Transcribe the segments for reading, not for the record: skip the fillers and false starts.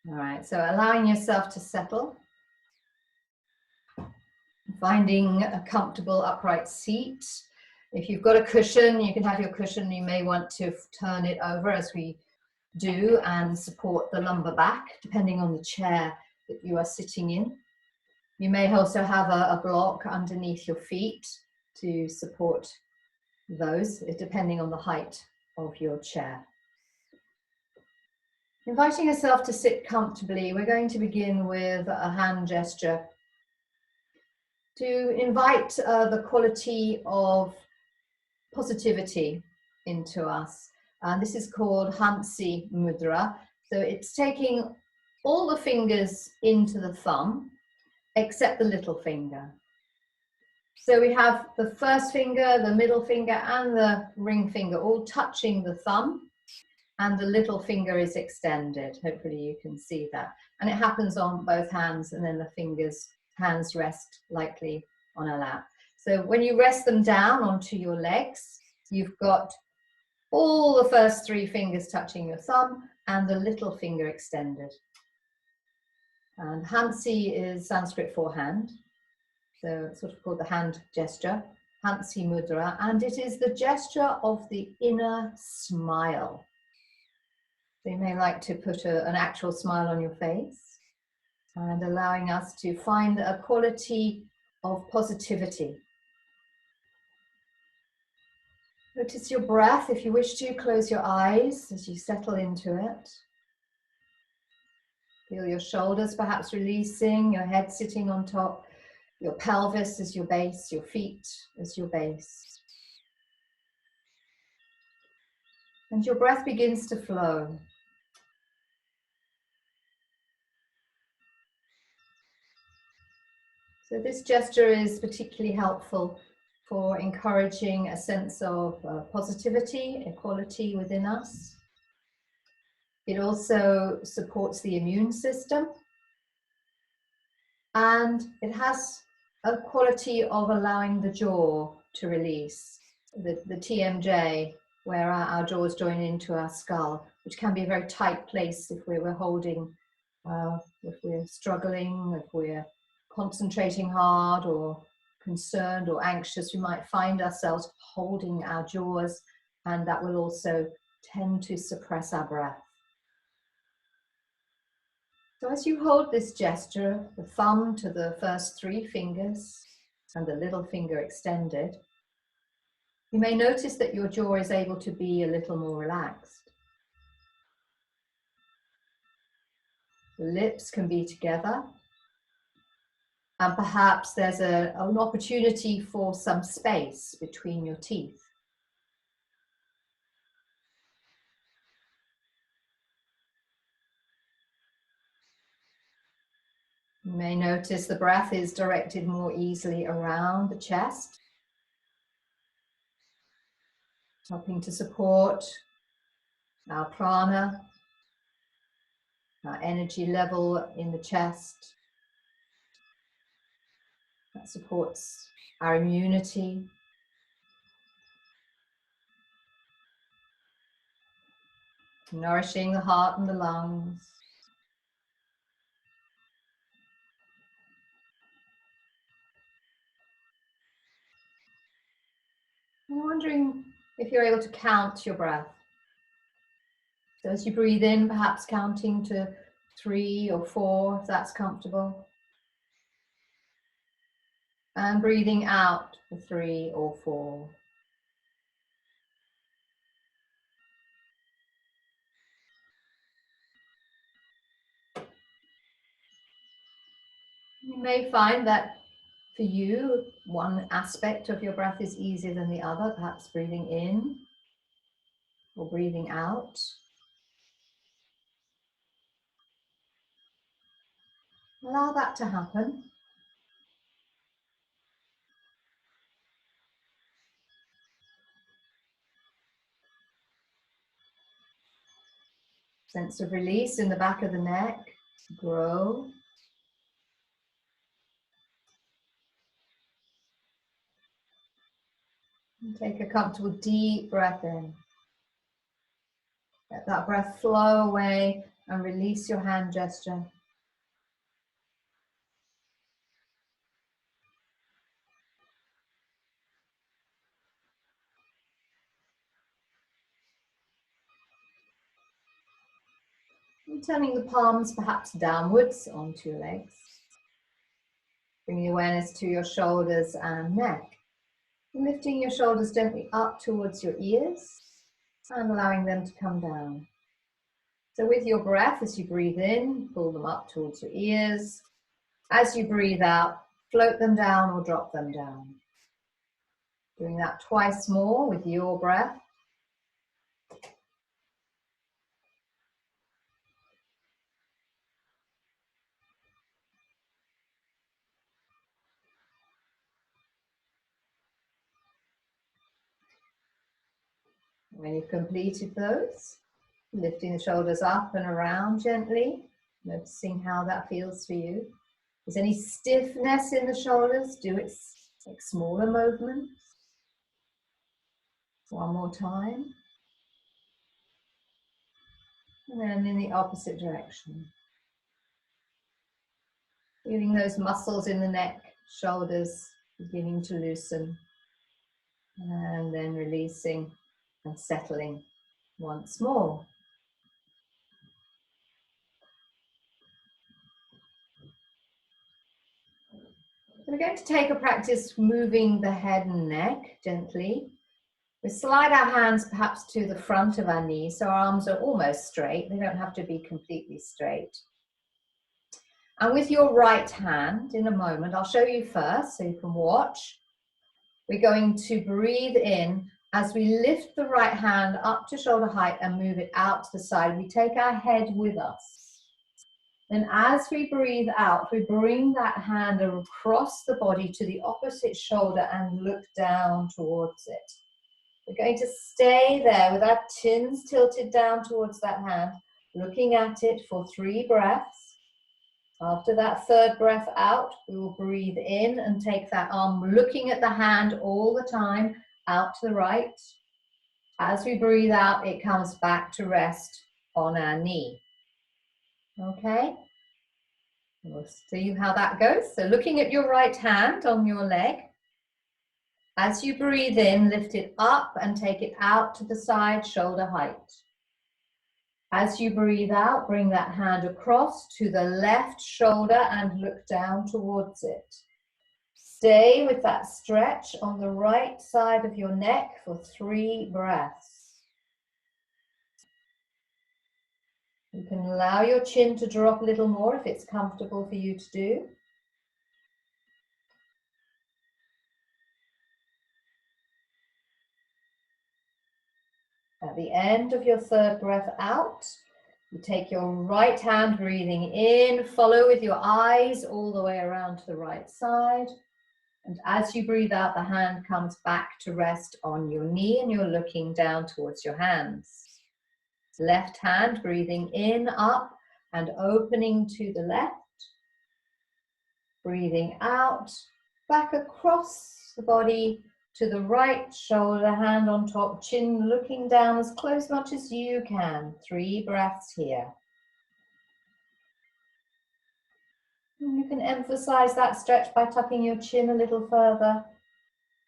All right, so allowing yourself to settle, finding a comfortable upright seat. If you've got a cushion, you can have your cushion. You may want to turn it over as we do and support the lumbar back, depending on the chair that you are sitting in. You may also have a block underneath your feet to support those, depending on the height of your chair. Inviting yourself to sit comfortably, we're going to begin with a hand gesture to invite the quality of positivity into us. This is called Hansi Mudra. So it's taking all the fingers into the thumb, except the little finger. So we have the first finger, the middle finger, and the ring finger all touching the thumb, and the little finger is extended. Hopefully you can see that. And it happens on both hands, and then the hands rest lightly on a lap. So when you rest them down onto your legs, you've got all the first three fingers touching your thumb and the little finger extended. And Hansi is Sanskrit for hand. So it's sort of called the hand gesture, Hansi Mudra, and it is the gesture of the inner smile. So you may like to put an actual smile on your face and allowing us to find a quality of positivity. Notice your breath. If you wish to, close your eyes as you settle into it. Feel your shoulders perhaps releasing, your head sitting on top, your pelvis as your base, your feet as your base. And your breath begins to flow. So this gesture is particularly helpful for encouraging a sense of positivity, equality within us. It also supports the immune system, and it has a quality of allowing the jaw to release, the TMJ, where our jaws join into our skull, which can be a very tight place if we're holding, if we're struggling, if we're concentrating hard or concerned or anxious. We might find ourselves holding our jaws, and that will also tend to suppress our breath. So as you hold this gesture, the thumb to the first three fingers and the little finger extended, you may notice that your jaw is able to be a little more relaxed. The lips can be together, and perhaps there's an opportunity for some space between your teeth. You may notice the breath is directed more easily around the chest, helping to support our prana, our energy level in the chest. That supports our immunity. Nourishing the heart and the lungs. I'm wondering if you're able to count your breath. So as you breathe in, perhaps counting to 3 or 4, if that's comfortable. And breathing out for 3 or 4. You may find that for you, one aspect of your breath is easier than the other, perhaps breathing in or breathing out. Allow that to happen. Sense of release in the back of the neck. Grow. And take a comfortable deep breath in. Let that breath flow away and release your hand gesture. And turning the palms perhaps downwards onto your legs. Bringing awareness to your shoulders and neck. And lifting your shoulders gently up towards your ears and allowing them to come down. So with your breath, as you breathe in, pull them up towards your ears. As you breathe out, float them down or drop them down. Doing that twice more with your breath. When you've completed those, lifting the shoulders up and around gently, noticing how that feels for you. If there's any stiffness in the shoulders, do it like smaller movements. One more time. And then in the opposite direction. Feeling those muscles in the neck, shoulders beginning to loosen. And then releasing and settling once more. So we're going to take a practice moving the head and neck gently. We slide our hands perhaps to the front of our knees so our arms are almost straight. They don't have to be completely straight. And with your right hand, in a moment, I'll show you first so you can watch. We're going to breathe in as we lift the right hand up to shoulder height and move it out to the side. We take our head with us. And as we breathe out, we bring that hand across the body to the opposite shoulder and look down towards it. We're going to stay there with our chins tilted down towards that hand, looking at it for 3 breaths. After that third breath out, we will breathe in and take that arm looking at the hand all the time, out to the right. As we breathe out, it comes back to rest on our knee. Okay? We'll see how that goes. So looking at your right hand on your leg. As you breathe in, lift it up and take it out to the side, shoulder height. As you breathe out, bring that hand across to the left shoulder and look down towards it. Stay with that stretch on the right side of your neck for 3 breaths. You can allow your chin to drop a little more if it's comfortable for you to do. At the end of your third breath out, you take your right hand, breathing in, follow with your eyes all the way around to the right side. And as you breathe out, the hand comes back to rest on your knee and you're looking down towards your hands. Left hand, breathing in, up and opening to the left. Breathing out, back across the body to the right shoulder, hand on top, chin looking down as close much as you can. 3 breaths here. And you can emphasize that stretch by tucking your chin a little further.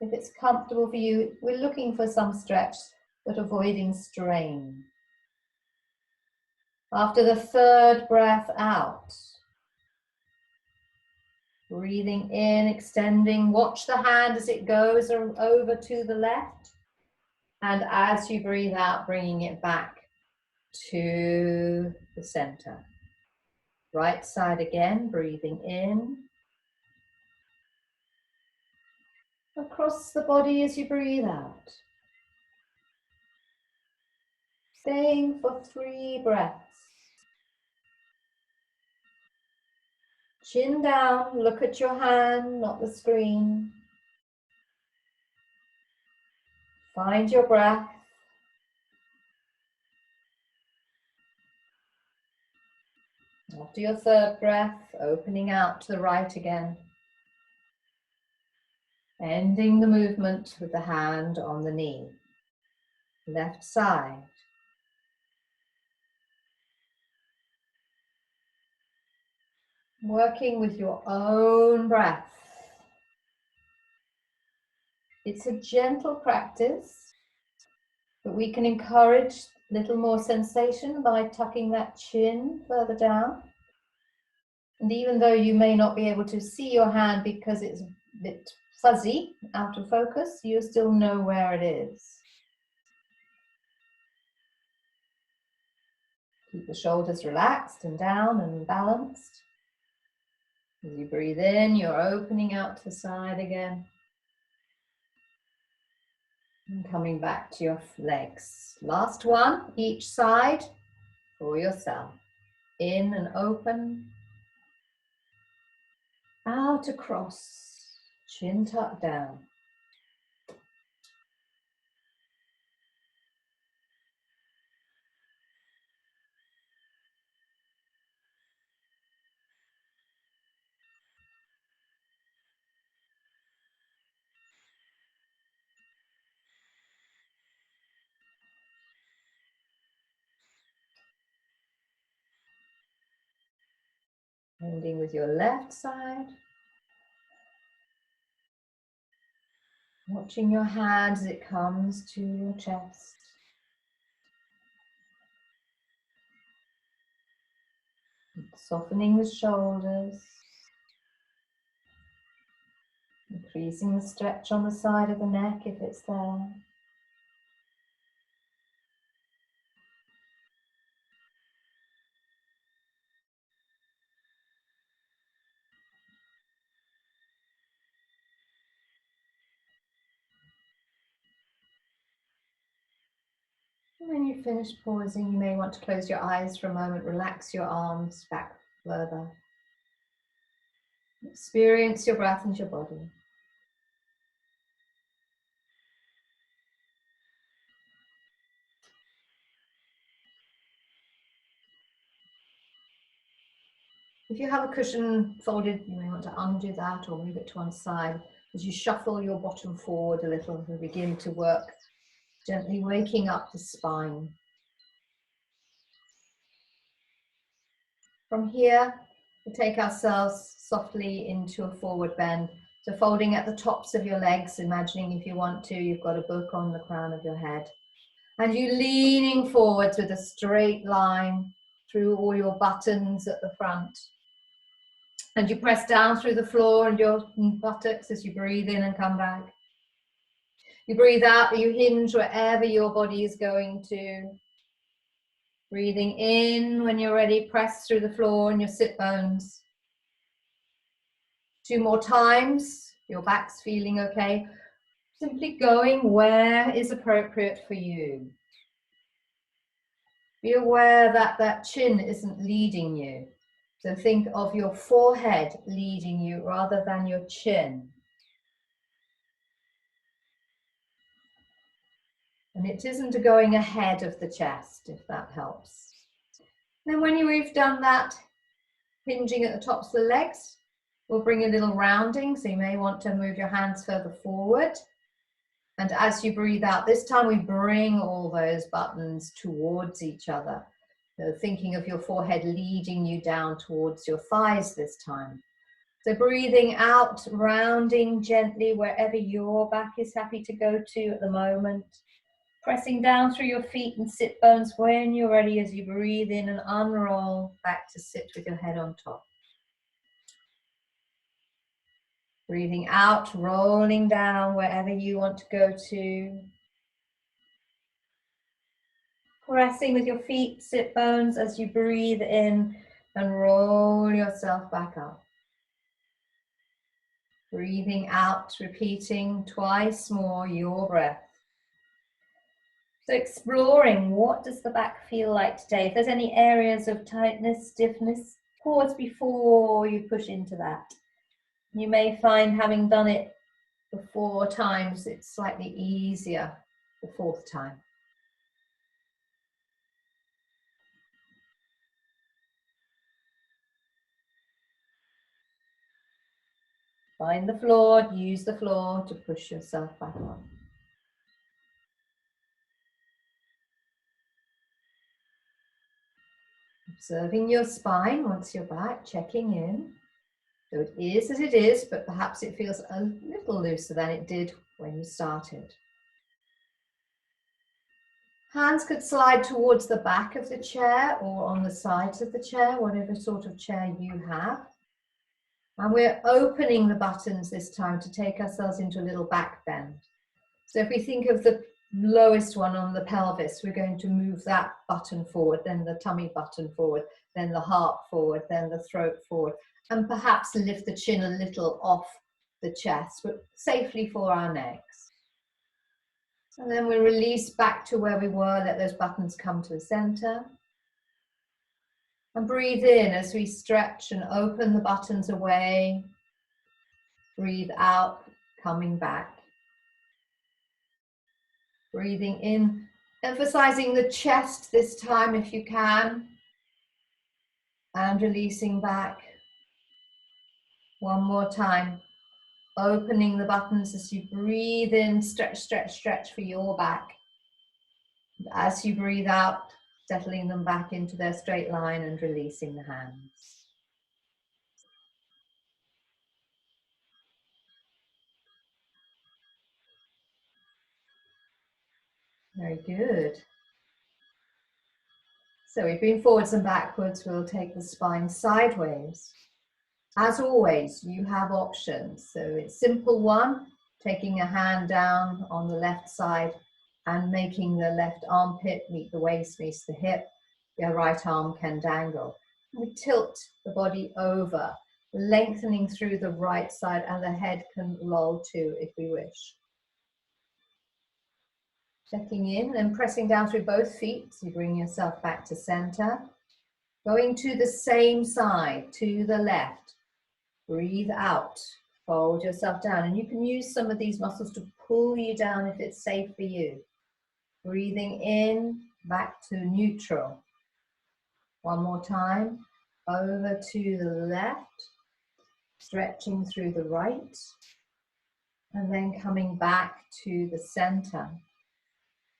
If it's comfortable for you, we're looking for some stretch, but avoiding strain. After the third breath out, breathing in, extending, watch the hand as it goes over to the left. And as you breathe out, bringing it back to the center. Right side again, breathing in. Across the body as you breathe out. Staying for 3 breaths. Chin down, look at your hand, not the screen. Find your breath. After your third breath, opening out to the right again. Ending the movement with the hand on the knee. Left side. working with your own breath. It's a gentle practice, but we can encourage a little more sensation by tucking that chin further down. And even though you may not be able to see your hand because it's a bit fuzzy, out of focus, you still know where it is. Keep the shoulders relaxed and down and balanced. As you breathe in, you're opening out to the side again. And coming back to your legs. Last one, each side for yourself. In and open. Out across. Chin tucked down. Ending with your left side. Watching your hand as it comes to your chest. Softening the shoulders. Increasing the stretch on the side of the neck if it's there. And when you finish pausing, you may want to close your eyes for a moment, relax your arms back further. Experience your breath and your body. If you have a cushion folded, you may want to undo that or move it to one side as you shuffle your bottom forward a little and begin to work, gently waking up the spine. From here, we'll take ourselves softly into a forward bend. So folding at the tops of your legs, imagining if you want to, you've got a book on the crown of your head. And you leaning forwards with a straight line through all your buttons at the front. And you press down through the floor and your buttocks as you breathe in and come back. You breathe out, you hinge wherever your body is going to. Breathing in when you're ready, press through the floor and your sit bones. 2 more times, your back's feeling okay. Simply going where is appropriate for you. Be aware that that chin isn't leading you. So think of your forehead leading you rather than your chin. And it isn't going ahead of the chest, if that helps. Then when we've done that, hinging at the tops of the legs, we'll bring a little rounding. So you may want to move your hands further forward. And as you breathe out, this time we bring all those buttons towards each other. So thinking of your forehead leading you down towards your thighs this time. So breathing out, rounding gently wherever your back is happy to go to at the moment. Pressing down through your feet and sit bones when you're ready as you breathe in and unroll back to sit with your head on top. Breathing out, rolling down wherever you want to go to. Pressing with your feet, sit bones as you breathe in and roll yourself back up. Breathing out, repeating twice more your breath. So exploring, what does the back feel like today? If there's any areas of tightness, stiffness, pause before you push into that. You may find having done it 4 times, it's slightly easier the 4th time. Find the floor, use the floor to push yourself back on. Observing your spine once you're back, checking in. So it is as it is, but perhaps it feels a little looser than it did when you started. Hands could slide towards the back of the chair or on the sides of the chair, whatever sort of chair you have. And we're opening the buttons this time to take ourselves into a little back bend. So if we think of the lowest one on the pelvis, we're going to move that button forward, then the tummy button forward, then the heart forward, then the throat forward, and perhaps lift the chin a little off the chest, but safely for our necks. And then we release back to where we were, let those buttons come to the center. And breathe in as we stretch and open the buttons away. Breathe out, coming back. Breathing in, emphasizing the chest this time if you can. And releasing back. One more time. Opening the buttons as you breathe in, stretch, stretch, stretch for your back. As you breathe out, settling them back into their straight line and releasing the hands. Very good. So we've been forwards and backwards. We'll take the spine sideways. As always, you have options. So it's simple one, taking a hand down on the left side and making the left armpit meet the waist, meets the hip. Your right arm can dangle. We tilt the body over, lengthening through the right side, and the head can loll too if we wish. Checking in and pressing down through both feet. So you bring yourself back to center. Going to the same side, to the left. Breathe out, fold yourself down, and you can use some of these muscles to pull you down if it's safe for you. Breathing in, back to neutral. One more time, over to the left, stretching through the right, and then coming back to the center.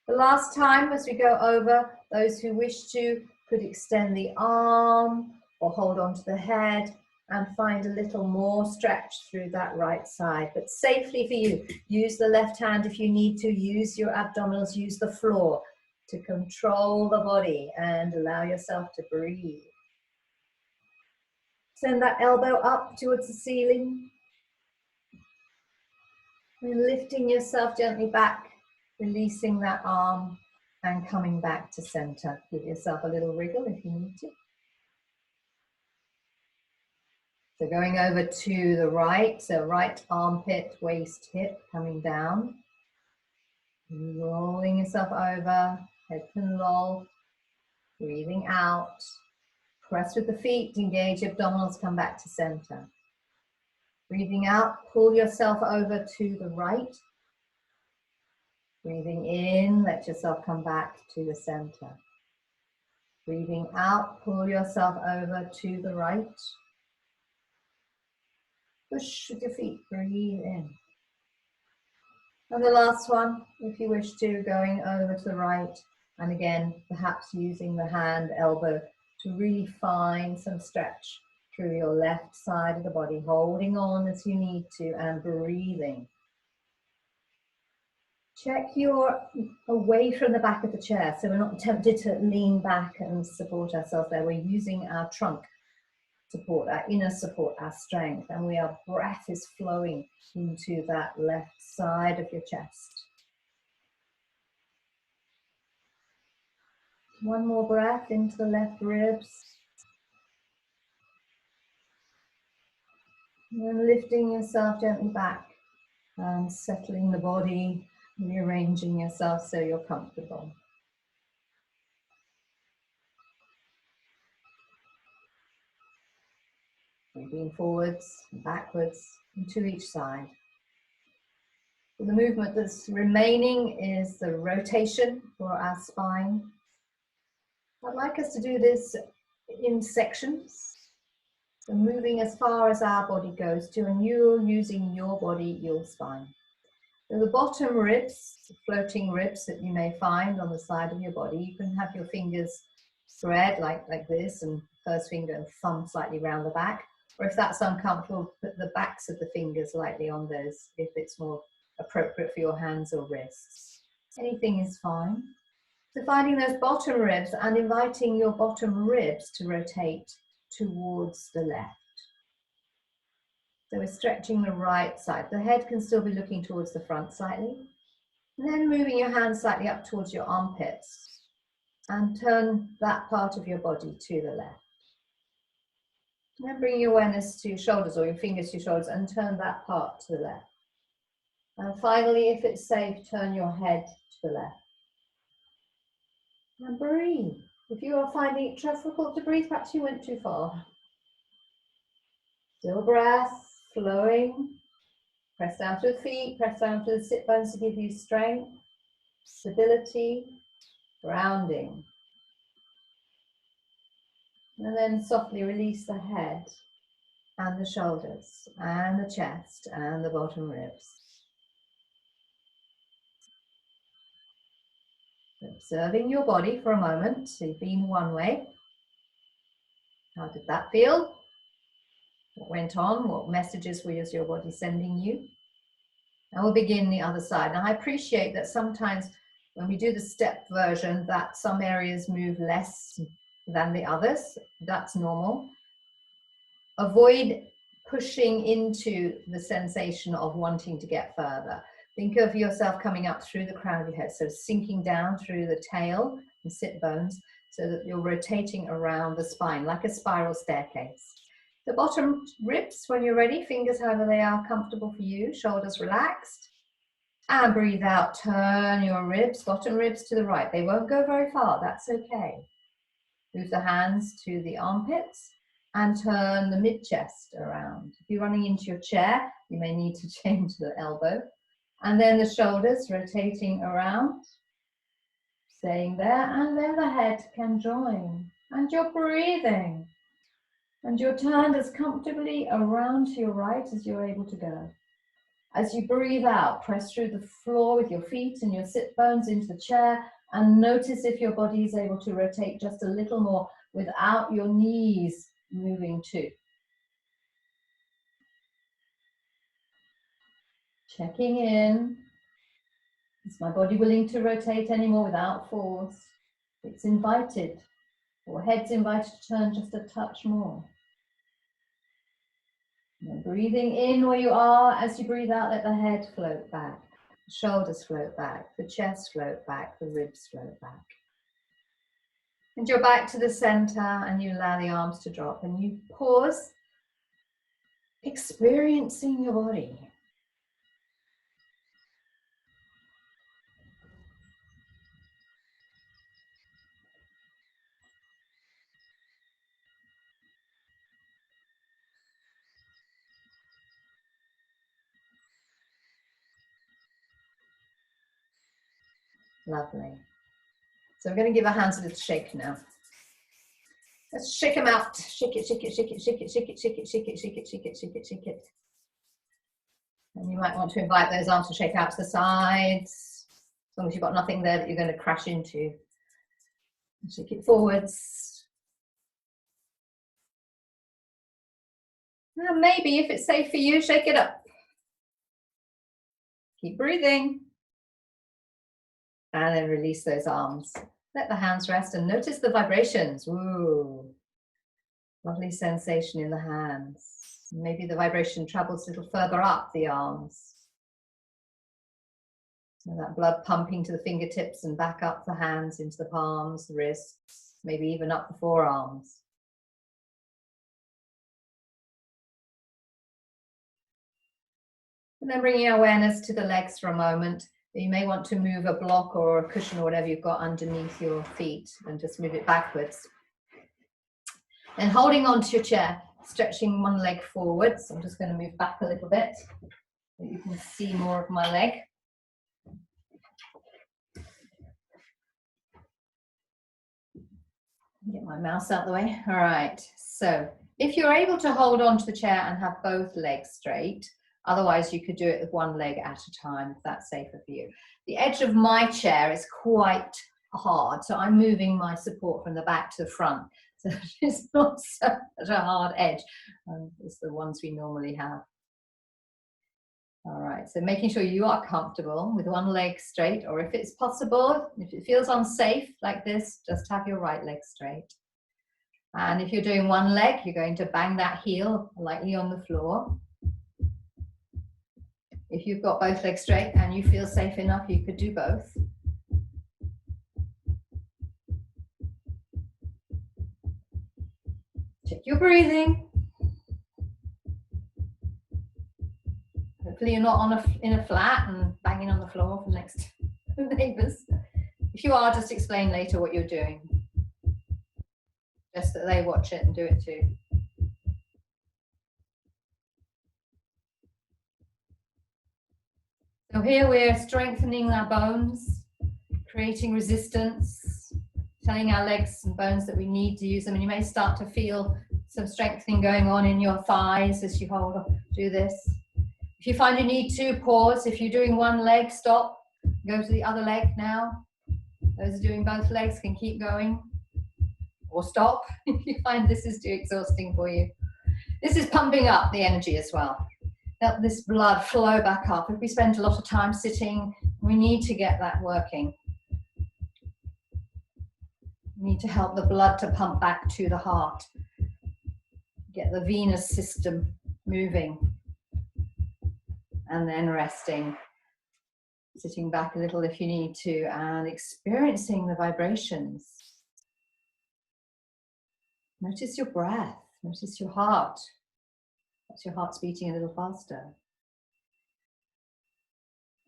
The last time as we go over, those who wish to could extend the arm or hold on to the head and find a little more stretch through that right side, but safely for you. Use the left hand if you need to, use your abdominals, use the floor to control the body and allow yourself to breathe. Send that elbow up towards the ceiling. And lifting yourself gently back, releasing that arm and coming back to center. Give yourself a little wriggle if you need to. So going over to the right, so right armpit, waist, hip coming down. Rolling yourself over, head can loll. Breathing out. Press with the feet, engage abdominals, come back to center. Breathing out, pull yourself over to the right. Breathing in, let yourself come back to the center. Breathing out, pull yourself over to the right. Push with your feet, breathe in. And the last one, if you wish to, going over to the right. And again, perhaps using the hand, elbow to really find some stretch through your left side of the body, holding on as you need to and breathing. Check you're away from the back of the chair, so we're not tempted to lean back and support ourselves there. We're using our trunk support, our inner support, our strength, and our breath is flowing into that left side of your chest. One more breath into the left ribs. And then lifting yourself gently back and settling the body, rearranging yourself so you're comfortable. Moving forwards, backwards, and to each side. The movement that's remaining is the rotation for our spine. I'd like us to do this in sections. So moving as far as our body goes to, and you're using your body, your spine. So the bottom ribs, the floating ribs that you may find on the side of your body, you can have your fingers spread like this, and first finger and thumb slightly round the back. Or if that's uncomfortable, put the backs of the fingers lightly on those if it's more appropriate for your hands or wrists. Anything is fine. So finding those bottom ribs and inviting your bottom ribs to rotate towards the left. So we're stretching the right side. The head can still be looking towards the front slightly. And then moving your hands slightly up towards your armpits and turn that part of your body to the left. And then bring your awareness to your shoulders or your fingers to your shoulders and turn that part to the left. And finally, if it's safe, turn your head to the left. And breathe. If you are finding it difficult to breathe, perhaps you went too far. Still breath, flowing. Press down to the feet, press down to the sit bones to give you strength, stability, grounding. And then softly release the head and the shoulders and the chest and the bottom ribs. Observing your body for a moment. So you've been one way. How did that feel? What went on? What messages was your body sending you? And we'll begin the other side. Now I appreciate that sometimes when we do the step version that some areas move less than the others. That's normal. Avoid pushing into the sensation of wanting to get further. Think of yourself coming up through the crown of your head, so sinking down through the tail and sit bones so that you're rotating around the spine like a spiral staircase. The bottom ribs, when you're ready, fingers however they are comfortable for you, shoulders relaxed. And breathe out, turn your ribs, bottom ribs to the right. They won't go very far, that's okay. Move the hands to the armpits and turn the mid-chest around. If you're running into your chair, you may need to change the elbow. And then the shoulders rotating around, staying there, and then the head can join. And you're breathing. And you're turned as comfortably around to your right as you're able to go. As you breathe out, press through the floor with your feet and your sit bones into the chair, and notice if your body is able to rotate just a little more without your knees moving too. Checking in. Is my body willing to rotate anymore without force? It's invited, or head's invited to turn just a touch more. And breathing in where you are. As you breathe out, let the head float back, the shoulders float back, the chest float back, the ribs float back. And you're back to the center, and you allow the arms to drop, and you pause, experiencing your body. Lovely. So we're going to give our hands a little shake now. Let's shake them out. Shake it, shake it, shake it, shake it, shake it, shake it, shake it, shake it, shake it, shake it, shake it. And you might want to invite those arms to shake out to the sides, as long as you've got nothing there that you're going to crash into. Shake it forwards. Now maybe if it's safe for you, shake it up. Keep breathing. And then release those arms. Let the hands rest and notice the vibrations. Ooh, lovely sensation in the hands. Maybe the vibration travels a little further up the arms. And that blood pumping to the fingertips and back up the hands into the palms, the wrists, maybe even up the forearms. And then bringing awareness to the legs for a moment. You may want to move a block or a cushion or whatever you've got underneath your feet and just move it backwards. And holding on to your chair, stretching one leg forwards. I'm just going to move back a little bit so you can see more of my leg. Get my mouse out of the way. All right. So if you're able to hold on to the chair and have both legs straight, otherwise you could do it with one leg at a time if that's safer for you. The edge of my chair is quite hard. So I'm moving my support from the back to the front. So it's not such a hard edge as the ones we normally have. All right, so making sure you are comfortable with one leg straight, or if it's possible, if it feels unsafe like this, just have your right leg straight. And if you're doing one leg, you're going to bang that heel lightly on the floor. If you've got both legs straight and you feel safe enough, you could do both. Check your breathing. Hopefully you're not in a flat and banging on the floor for next neighbours. If you are, just explain later what you're doing. Just that they watch it and do it too. So here we're strengthening our bones, creating resistance, telling our legs and bones that we need to use them. And you may start to feel some strengthening going on in your thighs as you do this. If you find you need to, pause. If you're doing one leg, stop. Go to the other leg now. Those doing both legs can keep going. Or stop if you find this is too exhausting for you. This is pumping up the energy as well. Help this blood flow back up. If we spend a lot of time sitting, we need to get that working. We need to help the blood to pump back to the heart. Get the venous system moving. And then resting. Sitting back a little if you need to, and experiencing the vibrations. Notice your breath. Notice your heart. That's your heart's beating a little faster.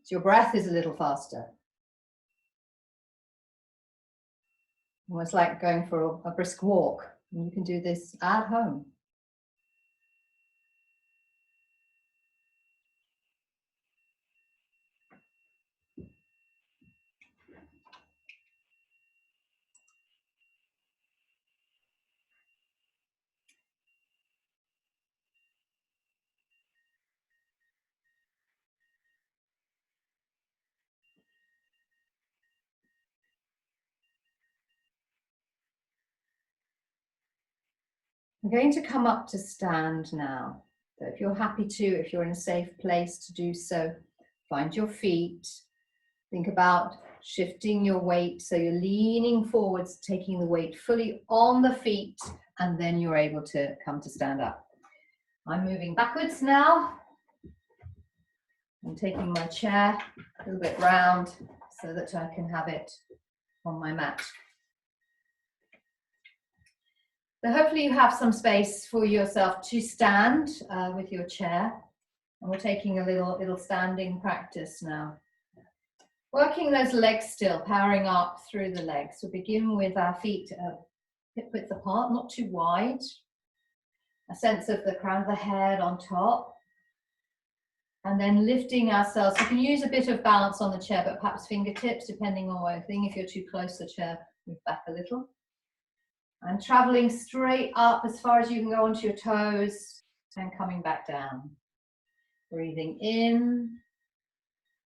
So your breath is a little faster. Almost like going for a brisk walk. And you can do this at home. I'm going to come up to stand now. So if you're happy to, if you're in a safe place to do so, find your feet. Think about shifting your weight so you're leaning forwards, taking the weight fully on the feet, and then you're able to come to stand up. I'm moving backwards now. I'm taking my chair a little bit round so that I can have it on my mat. So hopefully you have some space for yourself to stand with your chair. And we're taking a little standing practice now. Working those legs still, powering up through the legs. We'll begin with our feet hip width apart, not too wide. A sense of the crown of the head on top. And then lifting ourselves. You can use a bit of balance on the chair, but perhaps fingertips, depending on what you're thinking. If you're too close to the chair, move back a little. And traveling straight up as far as you can go onto your toes and coming back down. Breathing in,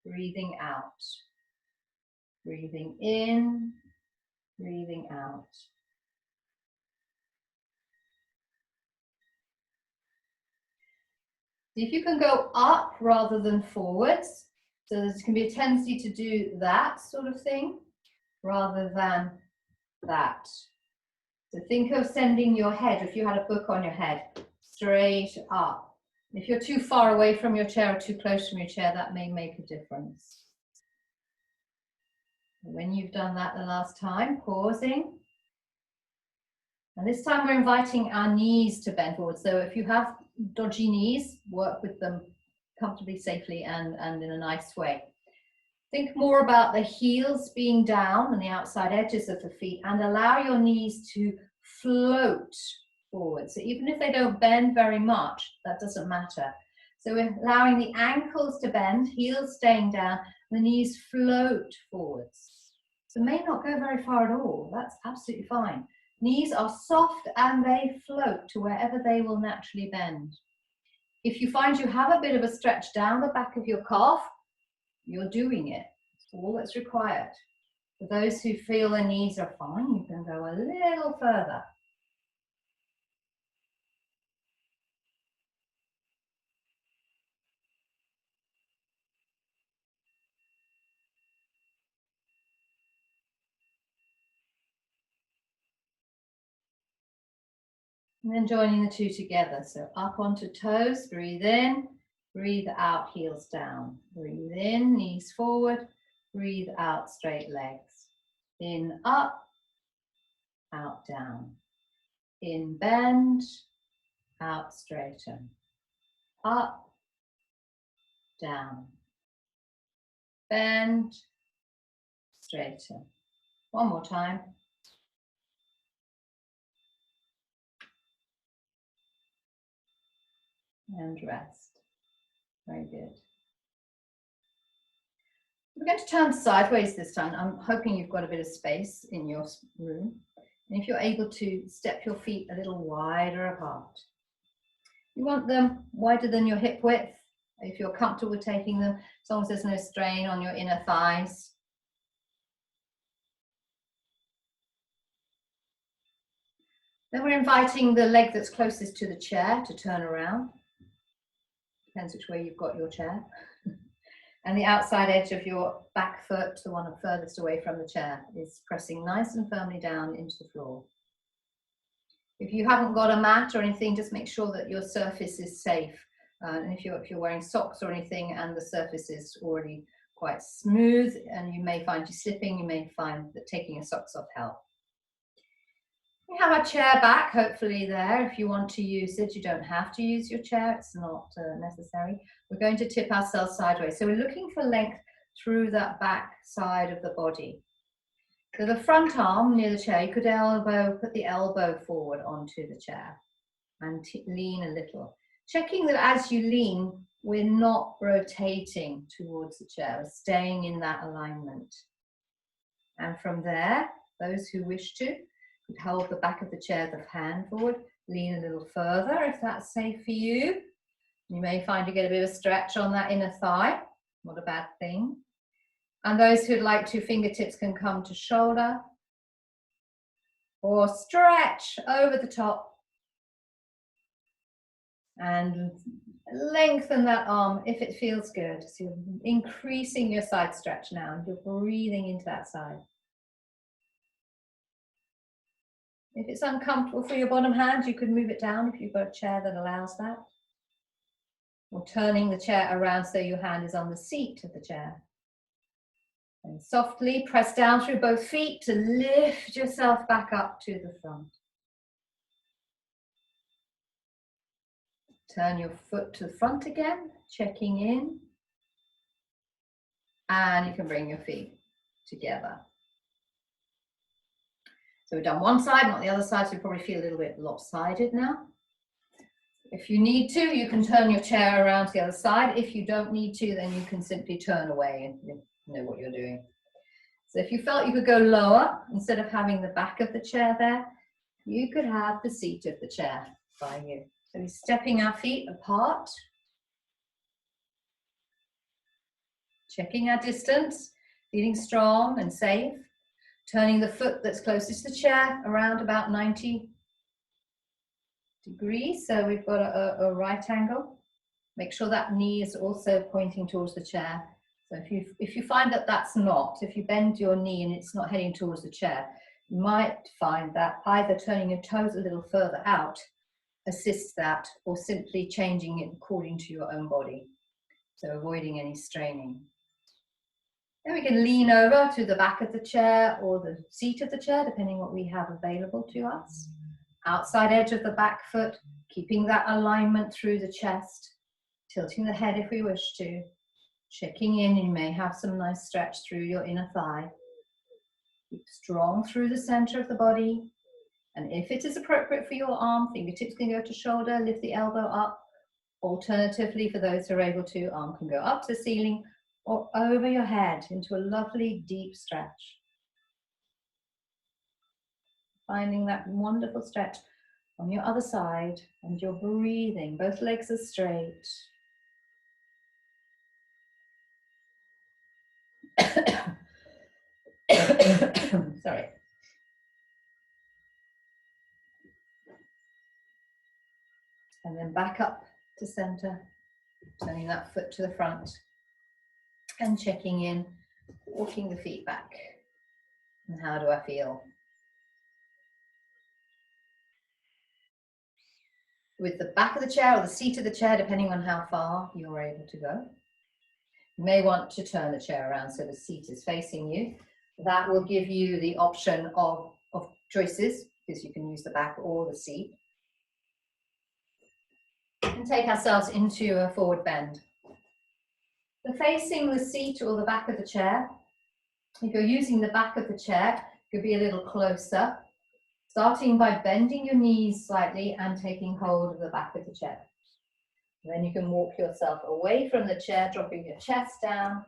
breathing out. Breathing in, breathing out. If you can go up rather than forwards, so there can be a tendency to do that sort of thing rather than that. So think of sending your head, if you had a book on your head, straight up. If you're too far away from your chair or too close from your chair, that may make a difference. When you've done that the last time, pausing. And this time we're inviting our knees to bend forward. So if you have dodgy knees, work with them comfortably, safely, and in a nice way. Think more about the heels being down and the outside edges of the feet, and allow your knees to float forward. So even if they don't bend very much, that doesn't matter. So we're allowing the ankles to bend, heels staying down, the knees float forwards. So may not go very far at all. That's absolutely fine. Knees are soft and they float to wherever they will naturally bend. If you find you have a bit of a stretch down the back of your calf, you're doing it. It's all that's required. For those who feel their knees are fine, you can go a little further. And then joining the two together. So up onto toes, breathe in, breathe out, heels down. Breathe in, knees forward, breathe out, straight legs. In, up, out, down. In, bend, out, straighten. Up, down. Bend, straighten. One more time. And rest. Very good. We're going to turn sideways this time. I'm hoping you've got a bit of space in your room. And if you're able to step your feet a little wider apart. You want them wider than your hip width, if you're comfortable with taking them, as long as there's no strain on your inner thighs. Then we're inviting the leg that's closest to the chair to turn around. Depends which way you've got your chair. And the outside edge of your back foot, the one furthest away from the chair, is pressing nice and firmly down into the floor. If you haven't got a mat or anything, just make sure that your surface is safe. And if you're wearing socks or anything and the surface is already quite smooth and you may find you slipping, you may find that taking your socks off help. We have our chair back, hopefully there. If you want to use it, you don't have to use your chair. It's not necessary. We're going to tip ourselves sideways. So we're looking for length through that back side of the body. So the front arm near the chair, you could put the elbow forward onto the chair and lean a little. Checking that as you lean, we're not rotating towards the chair, we're staying in that alignment. And from there, those who wish to, could hold the back of the chair, the hand forward, lean a little further if that's safe for you. You may find you get a bit of a stretch on that inner thigh, not a bad thing. And those who'd like to, fingertips can come to shoulder or stretch over the top and lengthen that arm if it feels good. So you're increasing your side stretch now and you're breathing into that side. If it's uncomfortable for your bottom hand, you could move it down if you've got a chair that allows that. Or turning the chair around so your hand is on the seat of the chair. And softly press down through both feet to lift yourself back up to the front. Turn your foot to the front again, checking in. And you can bring your feet together. So we've done one side, not the other side, so you probably feel a little bit lopsided now. If you need to, you can turn your chair around to the other side. If you don't need to, then you can simply turn away and you know what you're doing. So if you felt you could go lower, instead of having the back of the chair there, you could have the seat of the chair by you. So we're stepping our feet apart, checking our distance, feeling strong and safe, turning the foot that's closest to the chair around about 90 degrees. So we've got a right angle. Make sure that knee is also pointing towards the chair. So if you find that that's not, if you bend your knee and it's not heading towards the chair, you might find that either turning your toes a little further out assists that, or simply changing it according to your own body. So avoiding any straining. Then we can lean over to the back of the chair or the seat of the chair, depending what we have available to us. Outside edge of the back foot, keeping that alignment through the chest, tilting the head if we wish to. Checking in, you may have some nice stretch through your inner thigh. Keep strong through the center of the body. And if it is appropriate for your arm, fingertips can go to shoulder, lift the elbow up. Alternatively, for those who are able to, arm can go up to the ceiling or over your head into a lovely deep stretch. Finding that wonderful stretch on your other side, and you're breathing. Both legs are straight. Sorry. And then back up to center, turning that foot to the front and checking in, walking the feet back. And how do I feel? With the back of the chair or the seat of the chair, depending on how far you're able to go. You may want to turn the chair around so the seat is facing you. That will give you the option of choices, because you can use the back or the seat. And take ourselves into a forward bend. So facing the seat or the back of the chair, if you're using the back of the chair, you could be a little closer, starting by bending your knees slightly and taking hold of the back of the chair. And then you can walk yourself away from the chair, dropping your chest down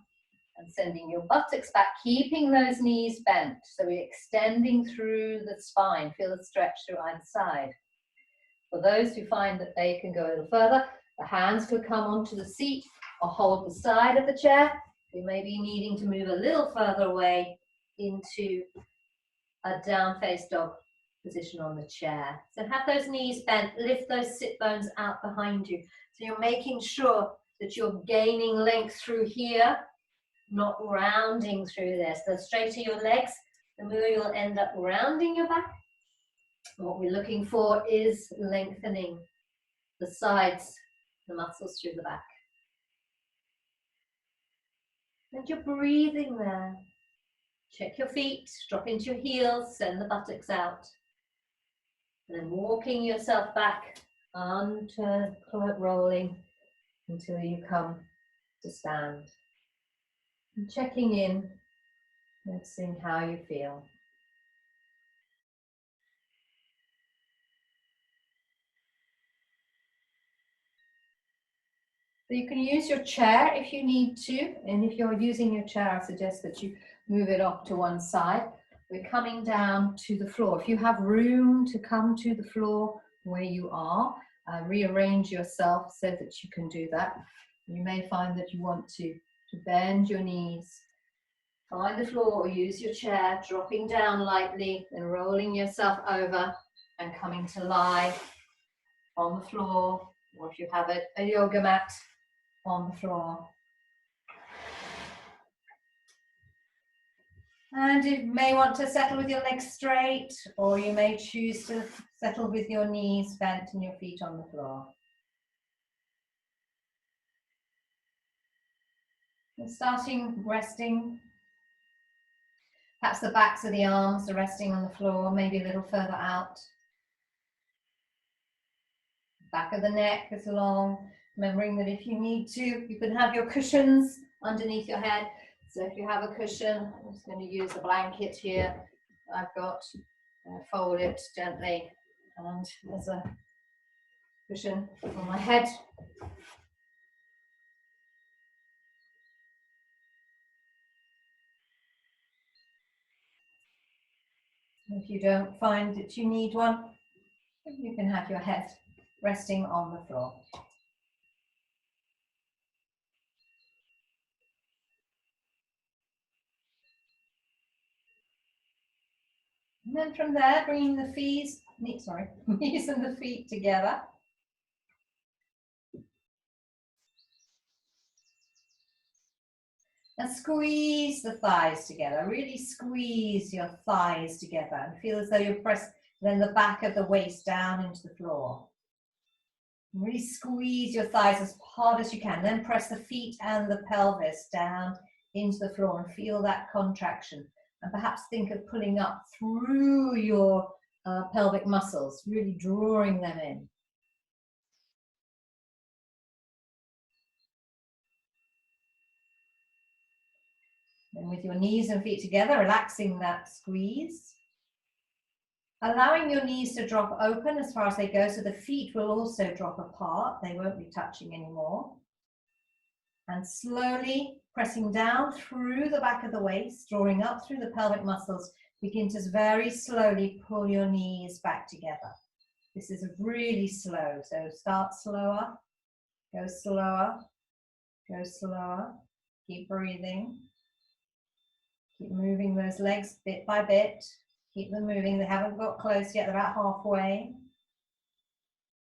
and sending your buttocks back, keeping those knees bent. So we're extending through the spine. Feel the stretch through either side. For those who find that they can go a little further, the hands could come onto the seat or hold the side of the chair. You may be needing to move a little further away into a down face dog position on the chair. So have those knees bent, lift those sit bones out behind you. So you're making sure that you're gaining length through here, not rounding through there. So the straighter your legs, the more you'll end up rounding your back. What we're looking for is lengthening the sides, the muscles through the back. And you're breathing there. Check your feet, drop into your heels, send the buttocks out. And then walking yourself back, unturned, rolling until you come to stand. And checking in, noticing how you feel. So you can use your chair if you need to, and if you're using your chair, I suggest that you move it off to one side. We're coming down to the floor. If you have room to come to the floor where you are, rearrange yourself so that you can do that. You may find that you want to bend your knees, find the floor or use your chair, dropping down lightly and rolling yourself over and coming to lie on the floor, or if you have a yoga mat, on the floor. And you may want to settle with your legs straight, or you may choose to settle with your knees bent and your feet on the floor. And starting resting. Perhaps the backs of the arms are resting on the floor, maybe a little further out. Back of the neck is long. Remembering that if you need to, you can have your cushions underneath your head. So if you have a cushion, I'm just going to use a blanket here I've got, fold it gently, and there's a cushion on my head. If you don't find that you need one, you can have your head resting on the floor. And then from there, bringing the knees and the feet together. And squeeze the thighs together. Really squeeze your thighs together and feel as though you're pressing then the back of the waist down into the floor. And really squeeze your thighs as hard as you can. Then press the feet and the pelvis down into the floor and feel that contraction. And perhaps think of pulling up through your pelvic muscles, really drawing them in. Then with your knees and feet together, relaxing that squeeze. Allowing your knees to drop open as far as they go, so the feet will also drop apart. They won't be touching anymore. And slowly pressing down through the back of the waist, drawing up through the pelvic muscles, begin to very slowly pull your knees back together. This is really slow, so start slower, go slower, go slower, keep breathing. Keep moving those legs bit by bit. Keep them moving. They haven't got close yet. They're about halfway.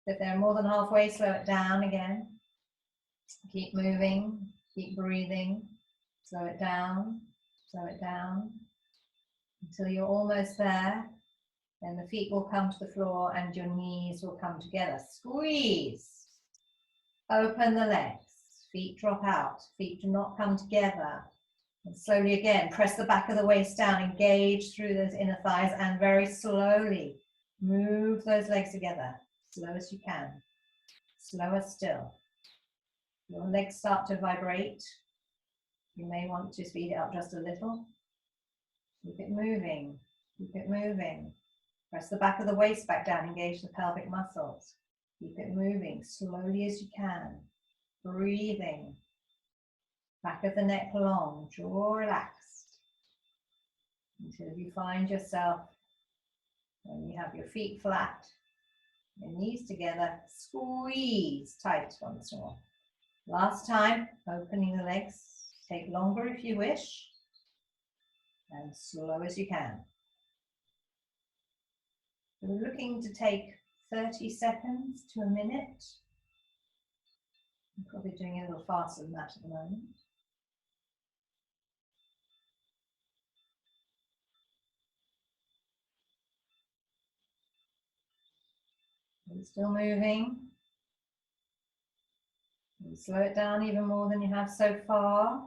If they're more than halfway, slow it down again. Keep moving. Keep breathing. Slow it down. Slow it down. Until you're almost there. Then the feet will come to the floor and your knees will come together. Squeeze. Open the legs. Feet drop out. Feet do not come together. And slowly again, press the back of the waist down. Engage through those inner thighs and very slowly move those legs together. Slow as you can. Slower still. Your legs start to vibrate. You may want to speed it up just a little. Keep it moving. Keep it moving. Press the back of the waist back down. Engage the pelvic muscles. Keep it moving slowly as you can. Breathing. Back of the neck long. Jaw relaxed. Until you find yourself, when you have your feet flat, your knees together, squeeze tight once more. Last time, opening the legs. Take longer if you wish. And slow as you can. We're looking to take 30 seconds to a minute. I'm probably doing it a little faster than that at the moment. And still moving. And slow it down even more than you have so far.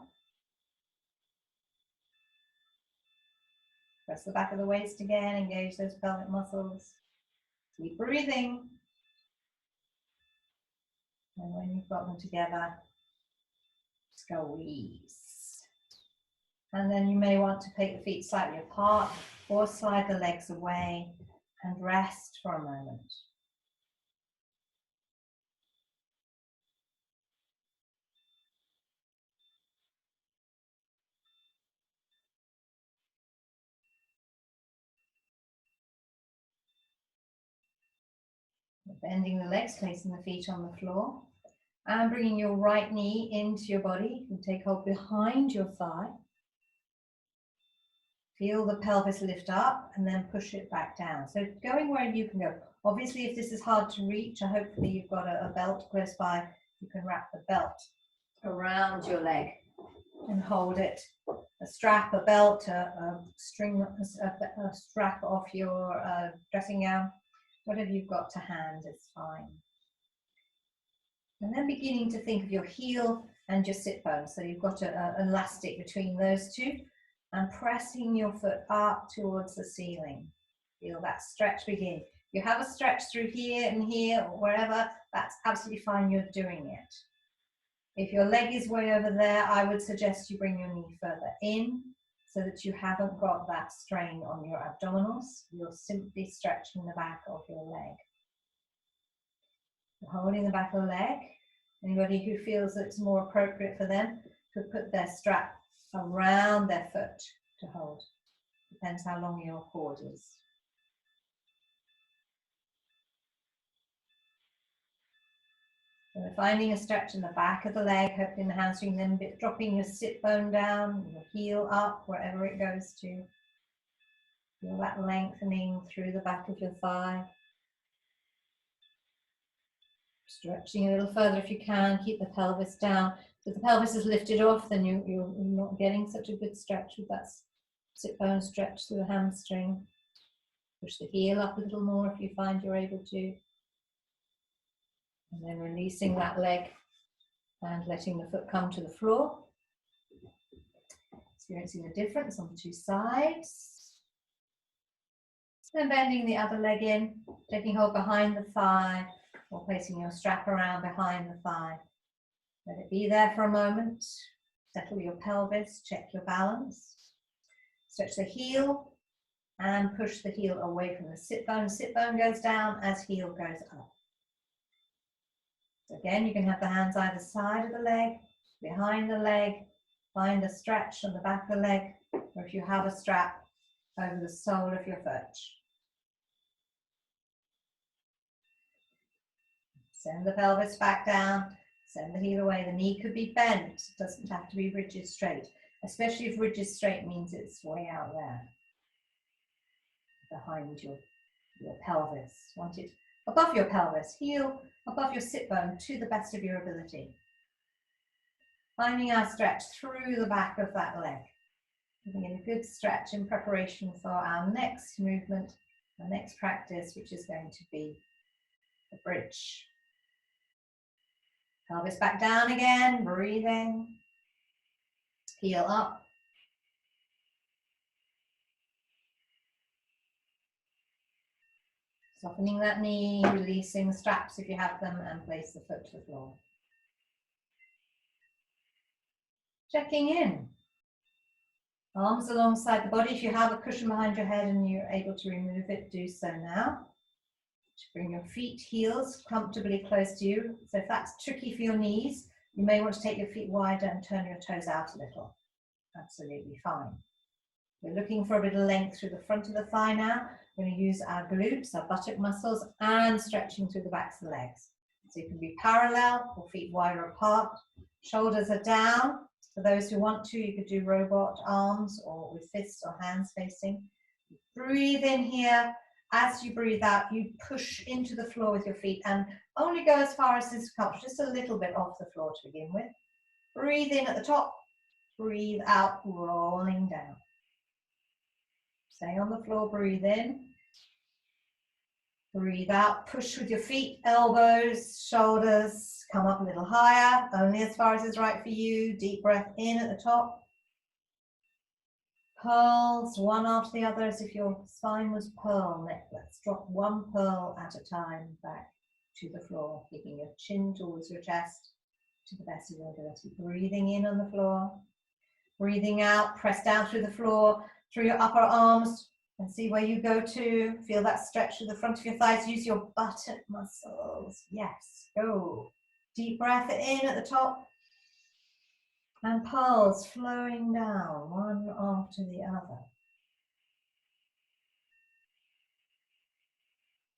Press the back of the waist again, engage those pelvic muscles. Keep breathing. And when you've got them together, squeeze. And then you may want to take the feet slightly apart or slide the legs away and rest for a moment. Bending the legs, placing the feet on the floor, and bringing your right knee into your body. You can take hold behind your thigh. Feel the pelvis lift up and then push it back down. So going where you can go. Obviously, if this is hard to reach, hopefully you've got a belt close by. You can wrap the belt around your leg and hold it. A strap, a belt, a string, a strap off your dressing gown. Whatever you've got to hand is fine. And then beginning to think of your heel and your sit bone. So you've got an elastic between those two and pressing your foot up towards the ceiling. Feel that stretch begin. You have a stretch through here and here or wherever, that's absolutely fine, you're doing it. If your leg is way over there, I would suggest you bring your knee further in so that you haven't got that strain on your abdominals. You're simply stretching the back of your leg. Holding the back of the leg. Anybody who feels it's more appropriate for them could put their strap around their foot to hold. Depends how long your cord is. So we're finding a stretch in the back of the leg, hopefully in the hamstring, then dropping your sit bone down, your heel up, wherever it goes to. Feel that lengthening through the back of your thigh. Stretching a little further if you can, keep the pelvis down. If the pelvis is lifted off, then you're not getting such a good stretch with that sit bone stretch through the hamstring. Push the heel up a little more if you find you're able to. And then releasing that leg and letting the foot come to the floor. Experiencing the difference on the two sides. Then bending the other leg in, taking hold behind the thigh or placing your strap around behind the thigh. Let it be there for a moment. Settle your pelvis, check your balance. Stretch the heel and push the heel away from the sit bone. Sit bone goes down as heel goes up. So again, you can have the hands either side of the leg, behind the leg, find the stretch on the back of the leg, or if you have a strap, over the sole of your foot. Send the pelvis back down, send the heel away. The knee could be bent, it doesn't have to be rigid straight. especially if ridge is straight, means it's way out there, behind your pelvis. Want it above your pelvis, heel above your sit bone to the best of your ability. Finding our stretch through the back of that leg. Giving it a good stretch in preparation for our next movement, our next practice, which is going to be the bridge. Pelvis back down again, breathing. Heel up. Softening that knee, releasing the straps if you have them, and place the foot to the floor. Checking in. Arms alongside the body. If you have a cushion behind your head and you're able to remove it, do so now. Bring your feet, heels comfortably close to you. So if that's tricky for your knees, you may want to take your feet wider and turn your toes out a little. Absolutely fine. We're looking for a bit of length through the front of the thigh now. We're going to use our glutes, our buttock muscles, and stretching through the backs of the legs. So you can be parallel or feet wider apart. Shoulders are down. For those who want to, you could do robot arms or with fists or hands facing. Breathe in here. As you breathe out, you push into the floor with your feet and only go as far as is comfortable, just a little bit off the floor to begin with. Breathe in at the top. Breathe out, rolling down. Stay on the floor, breathe in. Breathe out, push with your feet, elbows, shoulders, come up a little higher, only as far as is right for you. Deep breath in at the top. Pearls, one after the other, as if your spine was pearl necklace. Drop one pearl at a time back to the floor, keeping your chin towards your chest to the best of your ability. Breathing in on the floor. Breathing out, press down through the floor, through your upper arms, and see where you go to. Feel that stretch through the front of your thighs. Use your buttock muscles. Yes, go. Deep breath in at the top. And pearls flowing down, one after the other.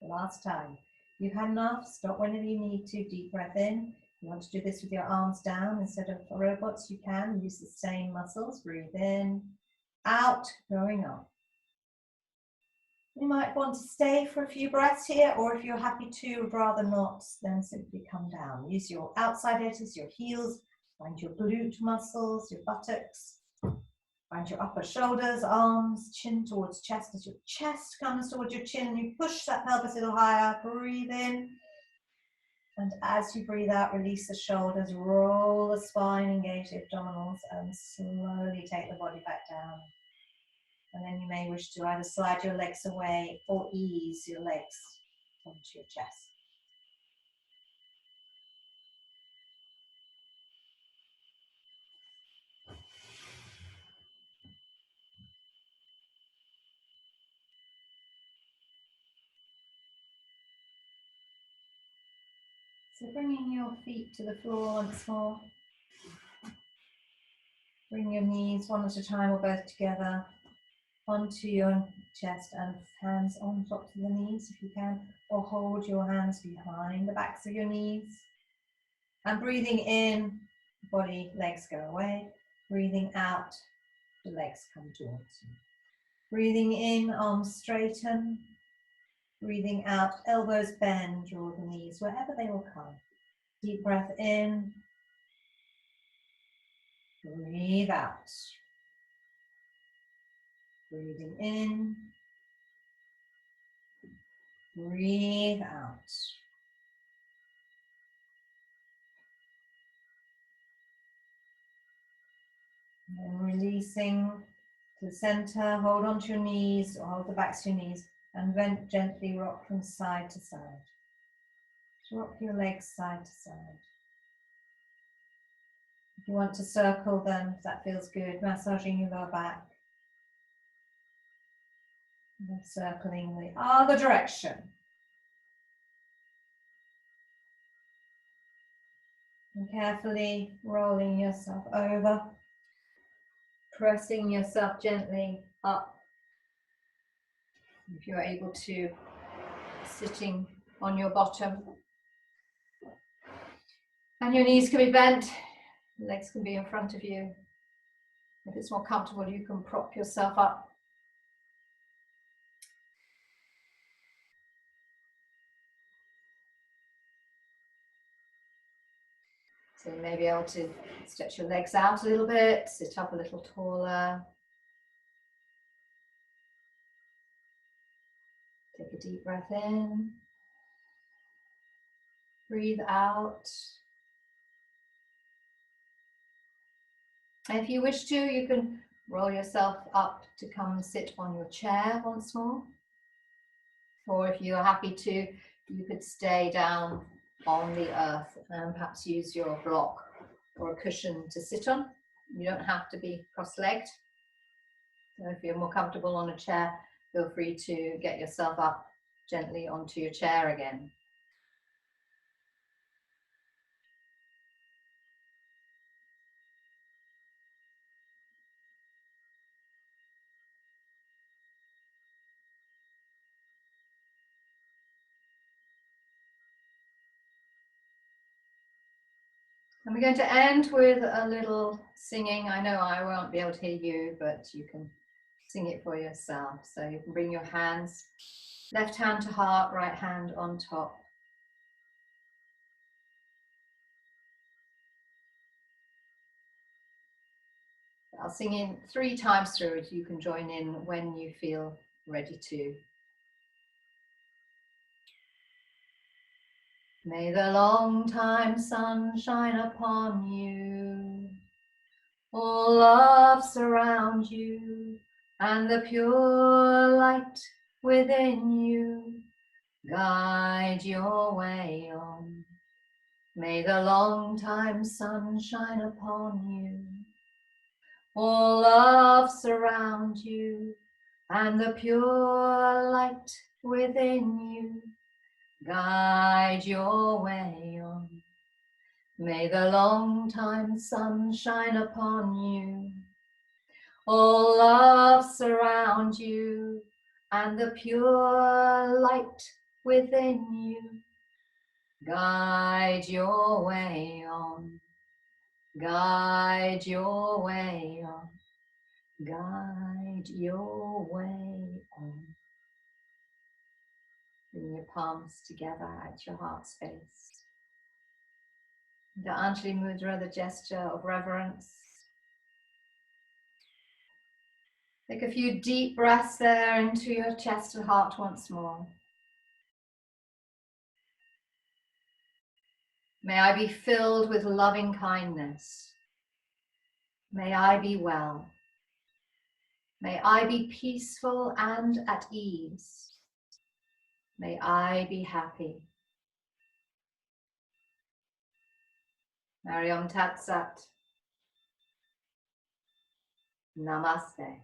Last time. You've had enough. Stop whenever you need to. Deep breath in. You want to do this with your arms down instead of robots, you can. Use the same muscles. Breathe in, out, going up. You might want to stay for a few breaths here, or if you're happy to, would rather not, then simply come down. Use your outside edges, your heels, find your glute muscles, your buttocks, find your upper shoulders, arms, chin towards chest. As your chest comes towards your chin, you push that pelvis a little higher, breathe in. And as you breathe out, release the shoulders, roll the spine, engage the abdominals, and slowly take the body back down. And then you may wish to either slide your legs away or ease your legs onto your chest. So bringing your feet to the floor once more. Bring your knees one at a time or both together onto your chest and hands on top of the knees if you can, or hold your hands behind the backs of your knees. And breathing in, body, legs go away. Breathing out, the legs come towards you. Breathing in, arms straighten. Breathing out, elbows bend, draw the knees wherever they will come. Deep breath in. Breathe out. Breathing in. Breathe out. And releasing to the center, hold onto your knees or hold the backs of your knees and then gently rock from side to side. Rock your legs side to side. If you want to circle them, if that feels good, massaging your lower back. And then circling the other direction. And carefully rolling yourself over, pressing yourself gently up. If you're able to, sitting on your bottom. And your knees can be bent, legs can be in front of you. If it's more comfortable, you can prop yourself up. So you may be able to stretch your legs out a little bit, sit up a little taller. Take a deep breath in. Breathe out. And if you wish to, you can roll yourself up to come sit on your chair once more. Or if you're happy to, you could stay down on the earth and perhaps use your block or a cushion to sit on. You don't have to be cross-legged. So if you're more comfortable on a chair, feel free to get yourself up gently onto your chair again. And we're going to end with a little singing. I know I won't be able to hear you, but you can sing it for yourself. So you can bring your hands, left hand to heart, right hand on top. I'll sing in 3 times through it. You can join in when you feel ready to. May the long time sun shine upon you, all love surround you, and the pure light within you guide your way on. May the long time sun shine upon you, all love surround you, and the pure light within you guide your way on. May the long time sun shine upon you, all love surround you, and the pure light within you guide your way on. Guide your way on. Guide your way on. Bring your palms together at your heart space. The Anjali Mudra, the gesture of reverence. Take a few deep breaths there into your chest and heart once more. May I be filled with loving kindness. May I be well. May I be peaceful and at ease. May I be happy. Mariam Tat Sat. Namaste.